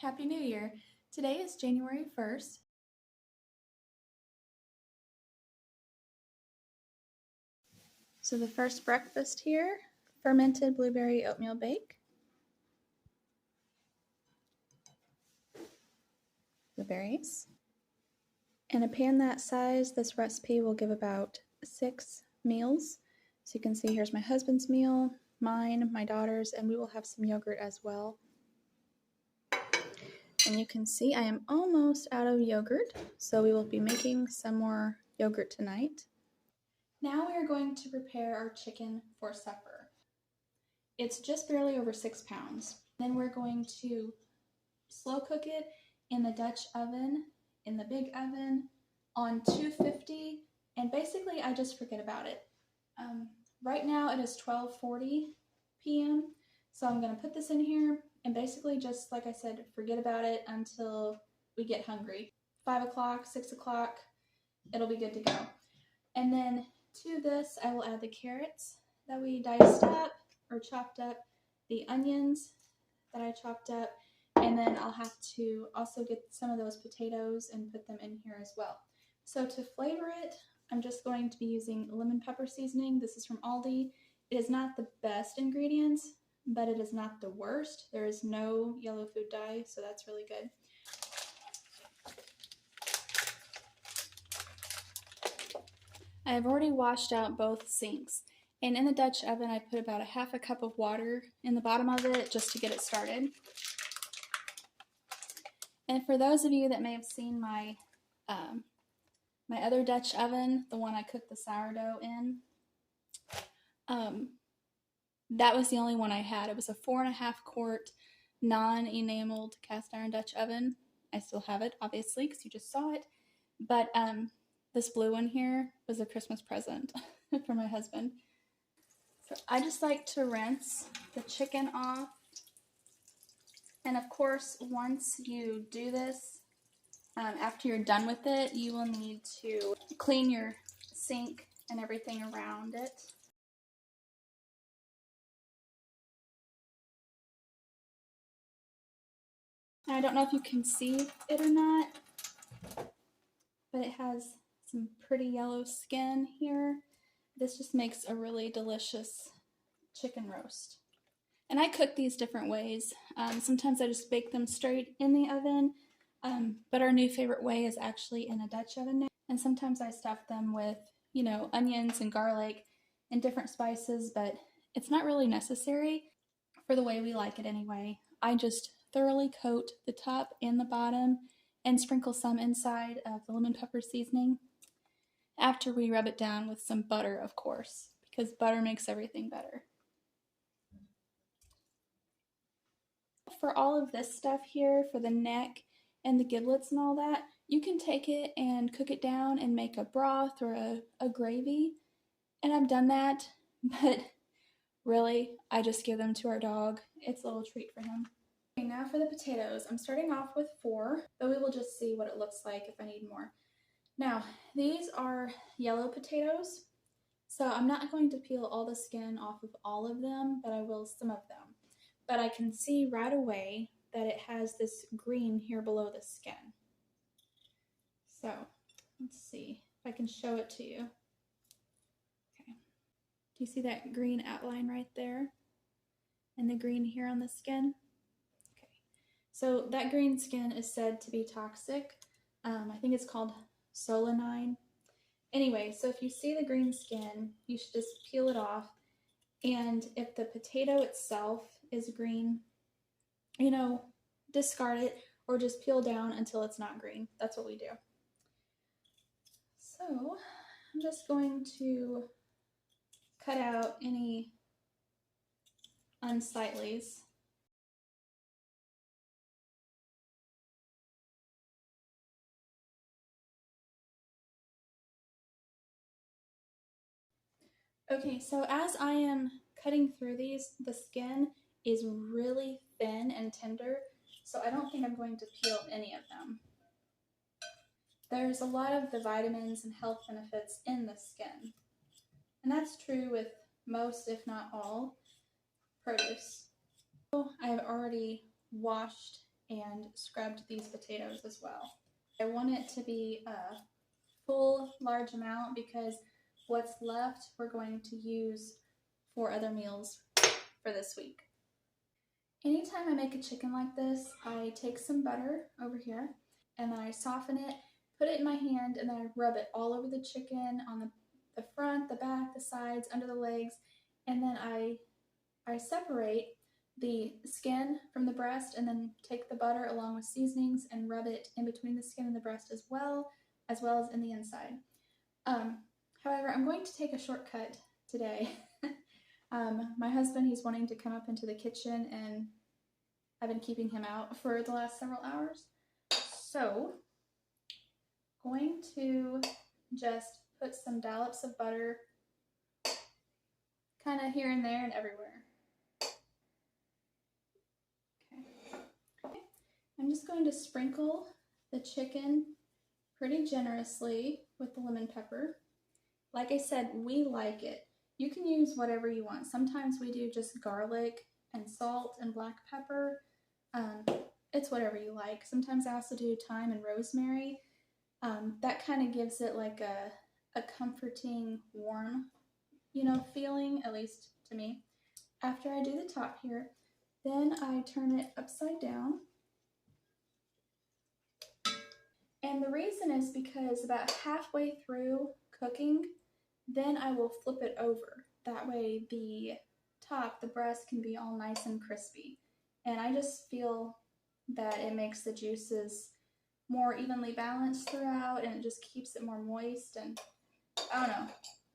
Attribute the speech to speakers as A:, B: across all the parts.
A: Happy New Year! Today is January 1st. So the first breakfast here, fermented blueberry oatmeal bake. Blueberries. In a pan that size, this recipe will give about 6 meals. So you can see here's my husband's meal, mine, my daughter's, and we will have some yogurt as well. And you can see I am almost out of yogurt, so we will be making some more yogurt tonight. Now we are going to prepare our chicken for supper. It's just barely over 6 pounds. Then we're going to slow cook it in the Dutch oven, in the big oven, on 250, and basically I just forget about it. Right now it is 12:40 p.m., so I'm going to put this in here and basically just, like I said, forget about it until we get hungry. 5 o'clock, 6 o'clock, it'll be good to go. And then to this, I will add the carrots that we diced up or chopped up, the onions that I chopped up, and then I'll have to also get some of those potatoes and put them in here as well. So to flavor it, I'm just going to be using lemon pepper seasoning. This is from Aldi. It is not the best ingredients, but it is not the worst. There is no yellow food dye, so that's really good. I have already washed out both sinks, and in the Dutch oven I put about a half a cup of water in the bottom of it just to get it started. And for those of you that may have seen my my other Dutch oven, the one I cooked the sourdough in, that was the only one I had. It was a 4.5 quart non-enameled cast iron Dutch oven. I still have it, obviously, because you just saw it. But this blue one here was a Christmas present for my husband. So I just like to rinse the chicken off. And of course, once you do this, after you're done with it, you will need to clean your sink and everything around it. I don't know if you can see it or not, but it has some pretty yellow skin here. This just makes a really delicious chicken roast. And I cook these different ways. Sometimes I just bake them straight in the oven, but our new favorite way is actually in a Dutch oven now. And sometimes I stuff them with, onions and garlic and different spices, but it's not really necessary for the way we like it anyway. I just thoroughly coat the top and the bottom and sprinkle some inside of the lemon pepper seasoning after we rub it down with some butter, of course, because butter makes everything better. For all of this stuff here, for the neck and the giblets and all that, you can take it and cook it down and make a broth or a gravy. And I've done that, but really, I just give them to our dog. It's a little treat for him. Okay, now for the potatoes. I'm starting off with 4, but we will just see what it looks like if I need more. Now, these are yellow potatoes, so I'm not going to peel all the skin off of all of them, but I will some of them. But I can see right away that it has this green here below the skin. So, let's see if I can show it to you. Okay. Do you see that green outline right there? And the green here on the skin? Okay. So that green skin is said to be toxic. I think it's called solanine. Anyway, so if you see the green skin, you should just peel it off. And if the potato itself is green, discard it or just peel down until it's not green. That's what we do. So I'm just going to cut out any unsightlies. Okay, so as I am cutting through these, the skin is really thin and tender, so I don't think I'm going to peel any of them. There's a lot of the vitamins and health benefits in the skin, and that's true with most, if not all, produce. I have already washed and scrubbed these potatoes as well. I want it to be a full large amount because what's left we're going to use for other meals for this week. Anytime I make a chicken like this, I take some butter over here and then I soften it, put it in my hand, and then I rub it all over the chicken, on the front, the back, the sides, under the legs, and then I separate the skin from the breast and then take the butter along with seasonings and rub it in between the skin and the breast as well as in the inside. However, I'm going to take a shortcut today. My husband, he's wanting to come up into the kitchen and I've been keeping him out for the last several hours. So, going to just put some dollops of butter kind of here and there and everywhere. Okay. I'm just going to sprinkle the chicken pretty generously with the lemon pepper. Like I said, we like it. You can use whatever you want. Sometimes we do just garlic and salt and black pepper. It's whatever you like. Sometimes I also do thyme and rosemary. That kind of gives it like a comforting, warm, feeling, at least to me. After I do the top here, then I turn it upside down. And the reason is because about halfway through cooking, then I will flip it over. That way the top, the breast, can be all nice and crispy. And I just feel that it makes the juices more evenly balanced throughout and it just keeps it more moist, and I don't know,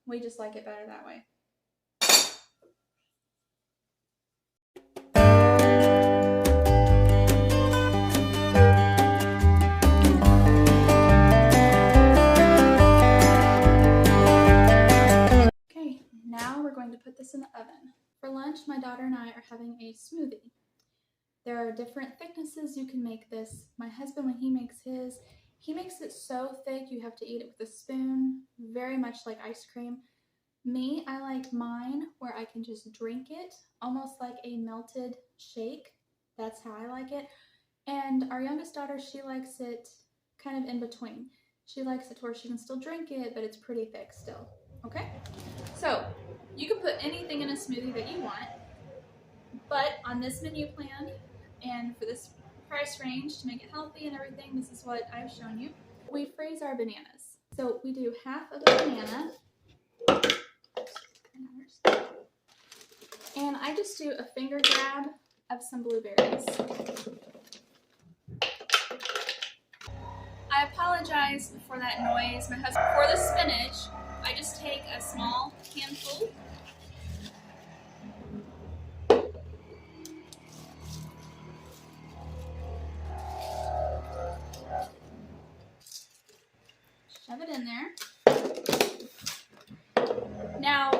A: we just like it better that way. Okay, now we're going to put this in the oven. For lunch, my daughter and I are having a smoothie. There are different thicknesses you can make this. My husband, when he makes his, he makes it so thick you have to eat it with a spoon, very much like ice cream. Me, I like mine where I can just drink it, almost like a melted shake. That's how I like it. And our youngest daughter, she likes it kind of in between. She likes it to where she can still drink it, but it's pretty thick still. Okay? So, you can put anything in a smoothie that you want, but on this menu plan, and for this price range, to make it healthy and everything, this is what I've shown you. We freeze our bananas. So we do half of a banana, and I just do a finger grab of some blueberries. I apologize for that noise. My husband, for the spinach, I just take a small handful. Shove it in there. Now,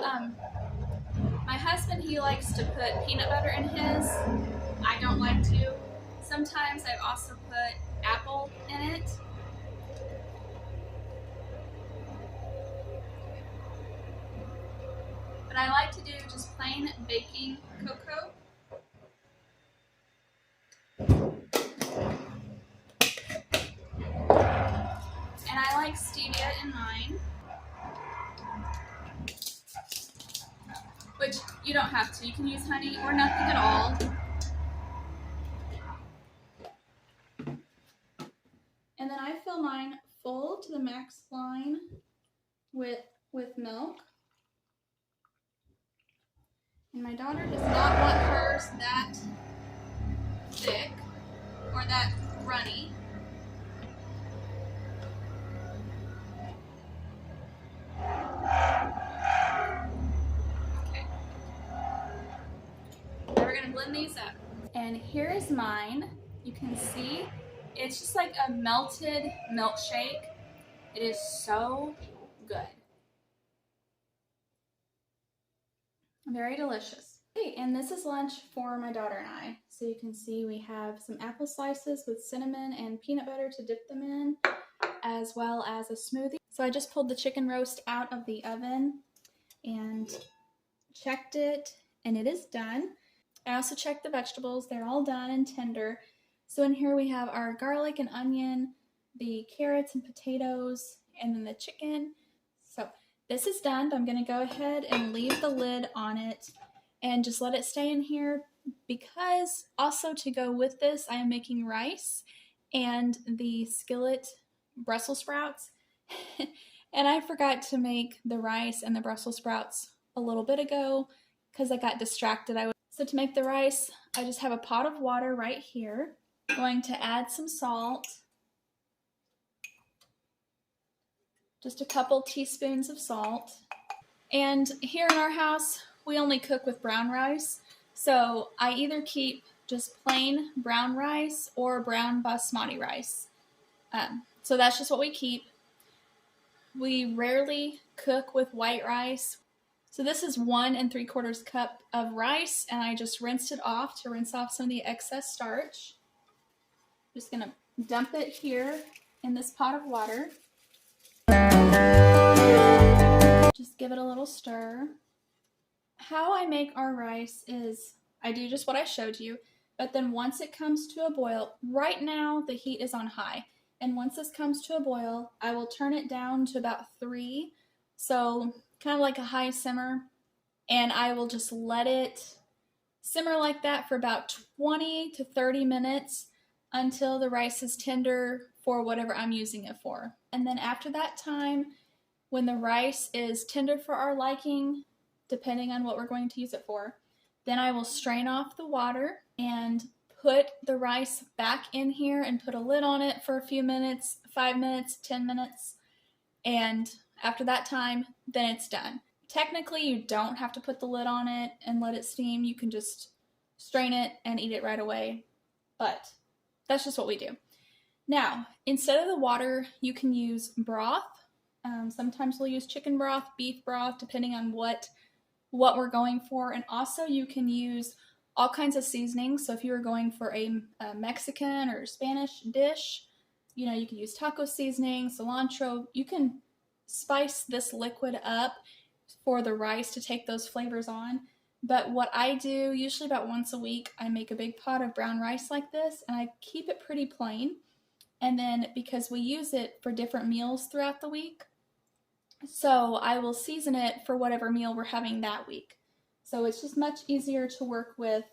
A: my husband, he likes to put peanut butter in his. I don't like to. Sometimes I've also put apple in it. But I like to do just plain baking cocoa. And I like stevia in mine, which you don't have to. You can use honey or nothing at all. And then I fill mine full to the max line with milk. And my daughter does not want hers that thick or that runny. Okay. Now we're going to blend these up. And here is mine. You can see it's just like a melted milkshake. It is so good. Very delicious. Okay, and this is lunch for my daughter and I. So you can see we have some apple slices with cinnamon and peanut butter to dip them in, as well as a smoothie. So I just pulled the chicken roast out of the oven and checked it, and it is done. I also checked the vegetables. They're all done and tender. So in here we have our garlic and onion, the carrots and potatoes, and then the chicken. So this is done. I'm gonna go ahead and leave the lid on it and just let it stay in here, because also to go with this, I am making rice and the skillet Brussels sprouts. And I forgot to make the rice and the Brussels sprouts a little bit ago because I got distracted. So to make the rice, I just have a pot of water right here. I'm going to add some salt, just a couple teaspoons of salt. And here in our house, we only cook with brown rice. So I either keep just plain brown rice or brown basmati rice. So that's just what we keep. We rarely cook with white rice. So this is 1 3/4 cup of rice, and I just rinsed it off to rinse off some of the excess starch. Just gonna dump it here in this pot of water. Just give it a little stir. How I make our rice is I do just what I showed you, but then once it comes to a boil, right now the heat is on high, and once this comes to a boil, I will turn it down to about 3, so kind of like a high simmer, and I will just let it simmer like that for about 20 to 30 minutes until the rice is tender for whatever I'm using it for. And then after that time, when the rice is tender for our liking, depending on what we're going to use it for, then I will strain off the water and put the rice back in here and put a lid on it for a few minutes, 5 minutes, 10 minutes. And after that time, then it's done. Technically, you don't have to put the lid on it and let it steam. You can just strain it and eat it right away. But that's just what we do. Now, instead of the water, you can use broth. Sometimes we'll use chicken broth, beef broth, depending on what we're going for. And also you can use all kinds of seasonings. So if you were going for a Mexican or Spanish dish, you know, you can use taco seasoning, cilantro. You can spice this liquid up for the rice to take those flavors on. But what I do, usually about once a week, I make a big pot of brown rice like this, and I keep it pretty plain. And then because we use it for different meals throughout the week, so I will season it for whatever meal we're having that week. So it's just much easier to work with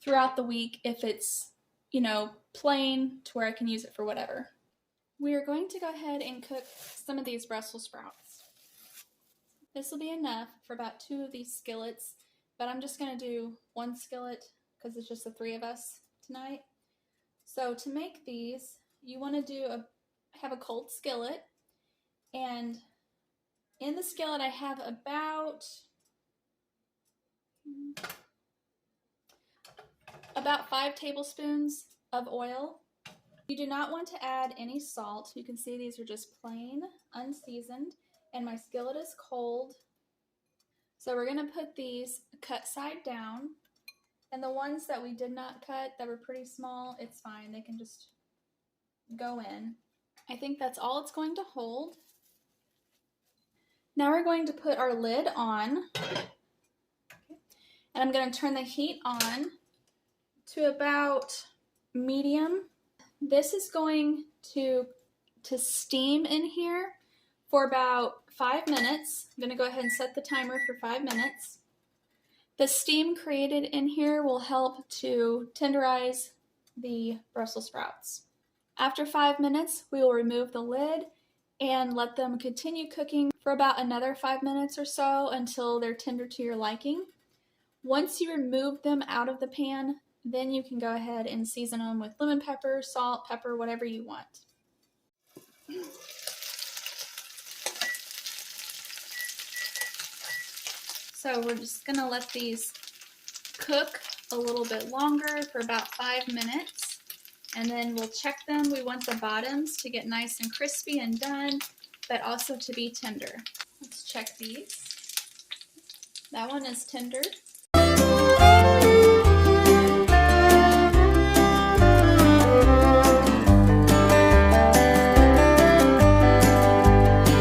A: throughout the week if it's, you know, plain to where I can use it for whatever. We are going to go ahead and cook some of these Brussels sprouts. This will be enough for about 2 of these skillets, but I'm just going to do 1 skillet because it's just the 3 of us tonight. So to make these, you want to have a cold skillet, and in the skillet I have about 5 tablespoons of oil. You do not want to add any salt. You can see these are just plain, unseasoned, and my skillet is cold. So we're going to put these cut side down, and the ones that we did not cut that were pretty small, it's fine. They can just go in. I think that's all it's going to hold. Now we're going to put our lid on, and I'm going to turn the heat on to about medium. This is going to steam in here for about 5 minutes. I'm going to go ahead and set the timer for 5 minutes. The steam created in here will help to tenderize the Brussels sprouts. After 5 minutes, we will remove the lid and let them continue cooking for about another 5 minutes or so until they're tender to your liking. Once you remove them out of the pan, then you can go ahead and season them with lemon pepper, salt, pepper, whatever you want. So we're just gonna let these cook a little bit longer for about 5 minutes, and then we'll check them. We want the bottoms to get nice and crispy and done, but also to be tender. Let's check these. That one is tender.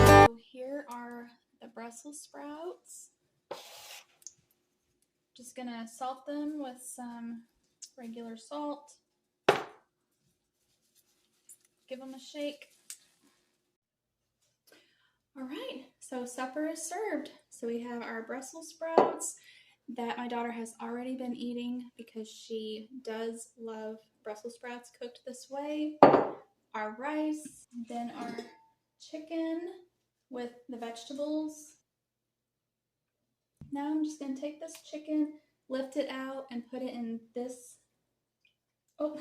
A: So here are the Brussels sprouts. Just gonna salt them with some regular salt. give them a shake. All right, so supper is served. So we have our Brussels sprouts that my daughter has already been eating because she does love Brussels sprouts cooked this way. Our rice, then our chicken with the vegetables. Now I'm just going to take this chicken, lift it out, and put it in this. Oh,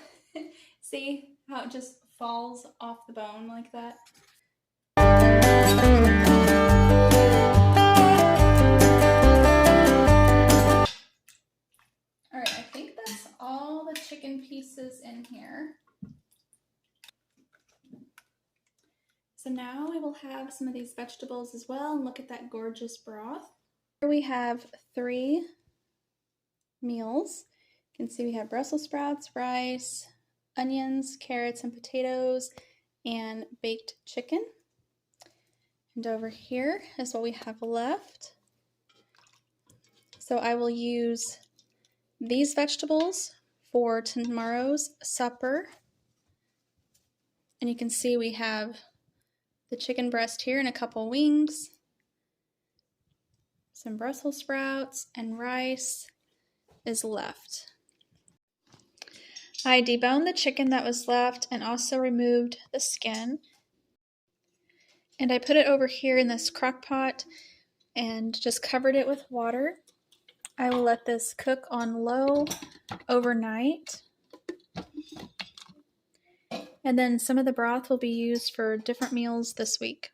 A: see how it just falls off the bone like that? All right, I think that's all the chicken pieces in here. So now we will have some of these vegetables as well, and look at that gorgeous broth. Here we have 3 meals. You can see we have Brussels sprouts, rice, onions, carrots, and potatoes, and baked chicken. And over here is what we have left. So I will use these vegetables for tomorrow's supper. And you can see we have the chicken breast here and a couple wings, some Brussels sprouts, and rice is left. I deboned the chicken that was left and also removed the skin. And I put it over here in this crock pot and just covered it with water. I will let this cook on low overnight. And then some of the broth will be used for different meals this week.